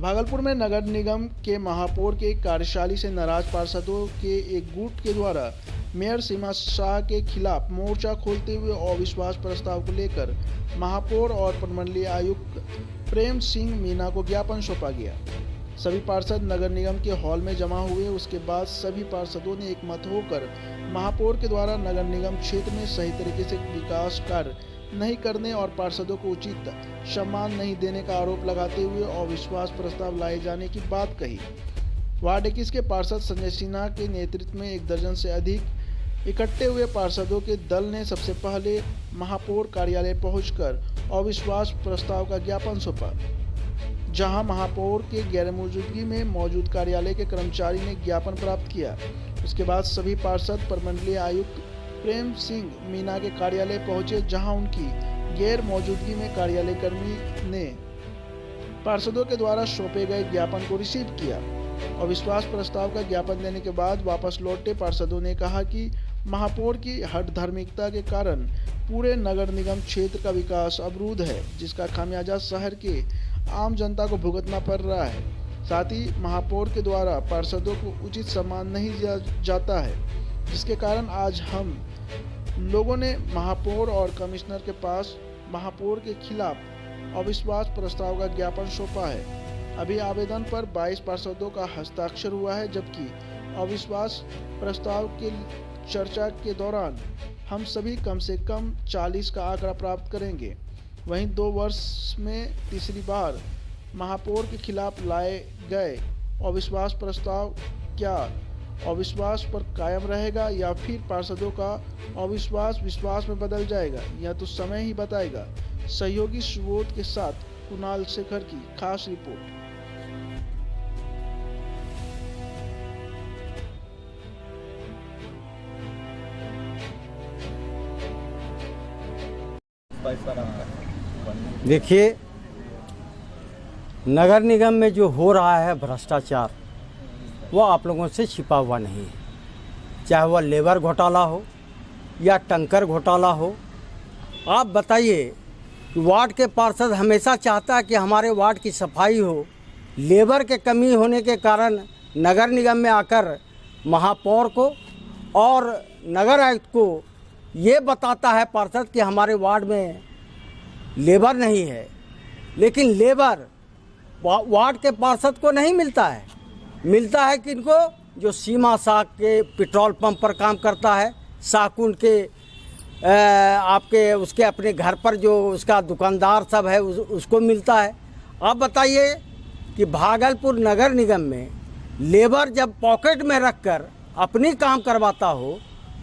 भागलपुर में नगर निगम के महापौर के कार्यशाला से नाराज पार्षदों के एक गुट के द्वारा मेयर सीमा शाह के खिलाफ मोर्चा खोलते हुए अविश्वास प्रस्ताव को लेकर महापौर और प्रमंडलीय आयुक्त प्रेम सिंह मीना को ज्ञापन सौंपा गया। सभी पार्षद नगर निगम के हॉल में जमा हुए। उसके बाद सभी पार्षदों ने एकमत होकर महापौर के द्वारा नगर निगम क्षेत्र में सही तरीके से विकास कार्य नहीं करने और पार्षदों को उचित सम्मान नहीं देने का आरोप लगाते हुए अविश्वास प्रस्ताव लाए जाने की बात कही। वार्ड 21 के पार्षद संजय सिन्हा के नेतृत्व में 1 दर्जन से अधिक इकट्ठे हुए पार्षदों के दल ने सबसे पहले महापौर कार्यालय पहुंचकर अविश्वास प्रस्ताव का ज्ञापन सौंपा, जहां महापौर के गैर मौजूदगी में मौजूद कार्यालय के कर्मचारी ने ज्ञापन प्राप्त किया। उसके बाद सभी पार्षद प्रमंडलीय आयुक्त प्रेम सिंह मीना के कार्यालय पहुंचे, जहां उनकी गैर मौजूदगी में कार्यालय कर्मी ने पार्षदों के द्वारा सौंपे गए ज्ञापन को रिसीव किया। अविश्वास प्रस्ताव का ज्ञापन देने के बाद वापस लौटे पार्षदों ने कहा कि महापौर की हठ धार्मिकता के कारण पूरे नगर निगम क्षेत्र का विकास अवरुद्ध है, जिसका खामियाजा शहर के आम जनता को भुगतना पड़ रहा है। साथ ही महापौर के द्वारा पार्षदों को उचित सम्मान नहीं दिया जाता है, जिसके कारण आज हम लोगों ने महापौर और कमिश्नर के पास महापौर के खिलाफ अविश्वास प्रस्ताव का ज्ञापन सौंपा है। अभी आवेदन पर 22 पार्षदों का हस्ताक्षर हुआ है, जबकि अविश्वास प्रस्ताव के चर्चा के दौरान हम सभी कम से कम 40 का आंकड़ा प्राप्त करेंगे। वहीं 2 वर्ष में तीसरी बार महापौर के खिलाफ लाए गए अविश्वास प्रस्ताव क्या अविश्वास पर कायम रहेगा या फिर पार्षदों का अविश्वास विश्वास में बदल जाएगा, यह तो समय ही बताएगा। सहयोगी सुबोध के साथ कुणाल शेखर की खास रिपोर्ट। देखिए, नगर निगम में जो हो रहा है भ्रष्टाचार, वो आप लोगों से छिपा हुआ नहीं है। चाहे वह लेबर घोटाला हो या टंकर घोटाला हो। आप बताइए, वार्ड के पार्षद हमेशा चाहता है कि हमारे वार्ड की सफाई हो। लेबर के कमी होने के कारण नगर निगम में आकर महापौर को और नगर आयुक्त को ये बताता है पार्षद कि हमारे वार्ड में लेबर नहीं है, लेकिन लेबर वार्ड के पार्षद को नहीं मिलता है। मिलता है किनको? जो सीमा शाह के पेट्रोल पंप पर काम करता है, साकुन के आपके उसके अपने घर पर जो उसका दुकानदार सब है उसको मिलता है। अब बताइए कि भागलपुर नगर निगम में लेबर जब पॉकेट में रखकर अपनी काम करवाता हो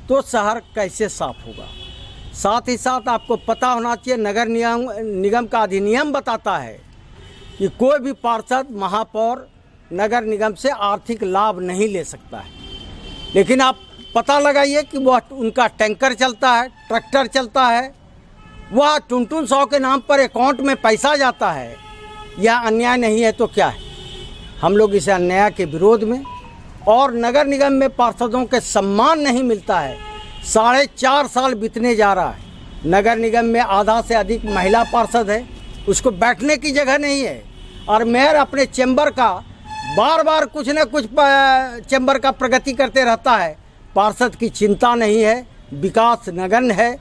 तो शहर कैसे साफ होगा। साथ ही साथ आपको पता होना चाहिए, नगर निगम का अधिनियम बताता है कि कोई भी पार्षद महापौर नगर निगम से आर्थिक लाभ नहीं ले सकता है। लेकिन आप पता लगाइए कि वह उनका टैंकर चलता है, ट्रैक्टर चलता है, वह टुनटुन 100 के नाम पर अकाउंट में पैसा जाता है। यह अन्याय नहीं है तो क्या है? हम लोग इस अन्याय के विरोध में, और नगर निगम में पार्षदों के सम्मान नहीं मिलता है। 4.5 साल बीतने जा रहा है। नगर निगम में आधा से अधिक महिला पार्षद है, उसको बैठने की जगह नहीं है। और मेयर अपने चैम्बर का बार बार कुछ न कुछ चैम्बर का प्रगति करते रहता है। पार्षद की चिंता नहीं है, विकास नगण्य है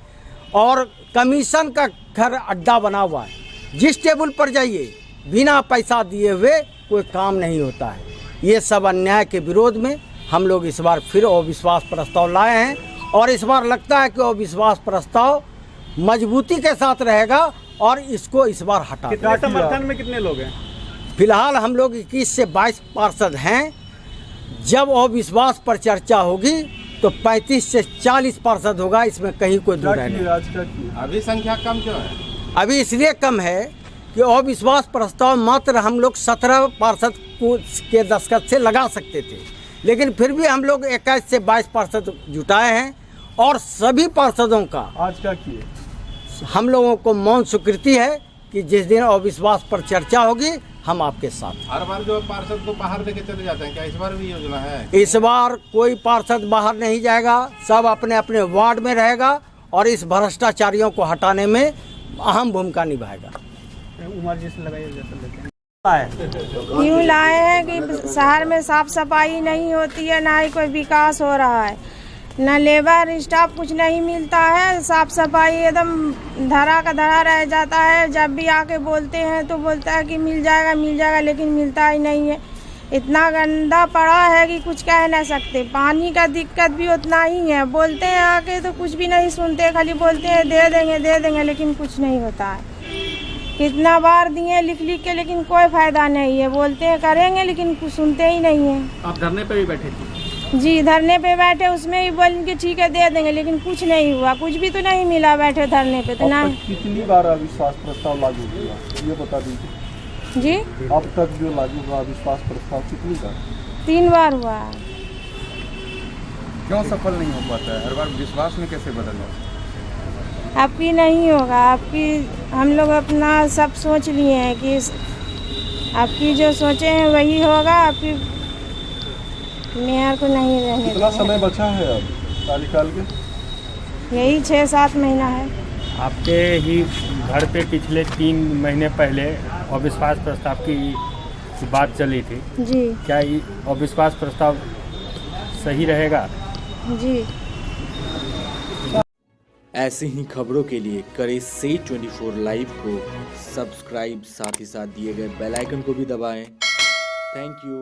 और कमीशन का घर अड्डा बना हुआ है। जिस टेबल पर जाइए बिना पैसा दिए हुए कोई काम नहीं होता है। ये सब अन्याय के विरोध में हम लोग इस बार फिर अविश्वास प्रस्ताव लाए हैं, और इस बार लगता है कि अविश्वास प्रस्ताव मजबूती के साथ रहेगा और इसको इस बार हटा दें। कितना समर्थन में कितने लोग हैं? फिलहाल हम लोग 21 से 22 पार्षद हैं। जब अविश्वास पर चर्चा होगी तो 35 से 40 पार्षद होगा, इसमें कहीं कोई दो राय नहीं। अभी संख्या कम क्यों है? अभी इसलिए कम है कि अविश्वास प्रस्ताव मात्र हम लोग 17 पार्षद के दस्तखत से लगा सकते थे, लेकिन फिर भी हम लोग 21 से 22 पार्षद जुटाए हैं और सभी पार्षदों का आज का किए हम लोगों को मौन स्वीकृति है कि जिस दिन अविश्वास पर चर्चा होगी हम आपके साथ। हर बार जो पार्षद को बाहर लेके चले जाते हैं, क्या इस बार भी योजना है? इस बार कोई पार्षद बाहर नहीं जाएगा, सब अपने अपने वार्ड में रहेगा और इस भ्रष्टाचारियों को हटाने में अहम भूमिका निभाएगा। उमर जैसे लगाइए जैसे लेते हैं। यूँ लाए हैं कि शहर में साफ सफाई नहीं होती है, ना ही कोई विकास हो रहा है, ना लेबर स्टाफ कुछ नहीं मिलता है, साफ सफाई एकदम धरा का धरा रह जाता है। जब भी आके बोलते हैं तो बोलता है कि मिल जाएगा, लेकिन मिलता ही नहीं है। इतना गंदा पड़ा है कि कुछ कह नहीं सकते। पानी का दिक्कत भी उतना ही है, बोलते हैं आके तो कुछ भी नहीं सुनते, खाली बोलते हैं दे देंगे, लेकिन कुछ नहीं होता है। कितना बार दिए लिख के, लेकिन कोई फायदा नहीं है। बोलते हैं करेंगे, लेकिन कुछ सुनते ही नहीं है। आप धरने पे भी बैठे थे? जी, धरने पे बैठे, उसमें भी बोलेंगे ठीक है दे देंगे, लेकिन कुछ नहीं हुआ, कुछ भी तो नहीं मिला। बैठे धरने पे तो ना। कितनी बार अविश्वास प्रस्ताव लागू हुआ ये बता दीजिए जी। अब तक जो लागू हुआ अविश्वास प्रस्ताव कितनी बार? 3 बार हुआ। क्यों सफल नहीं हो पाता है? हर बार विश्वास में कैसे बदल जाता है? आपकी नहीं होगा, आपकी हम लोग अपना सब सोच लिए हैं कि आपकी जो सोचे हैं वही होगा। आपकी मेयर को नहीं रहने कितना देंगे। समय बचा है अब कार्यकाल के? यही 6-7 महीना है। आपके ही घर पे पिछले 3 महीने पहले अविश्वास प्रस्ताव की बात चली थी। जी क्या ये अविश्वास प्रस्ताव सही रहेगा? जी। ऐसे ही खबरों के लिए करें से 24 लाइव को सब्सक्राइब, साथ ही साथ दिए गए बेल आइकन को भी दबाएं। Thank you.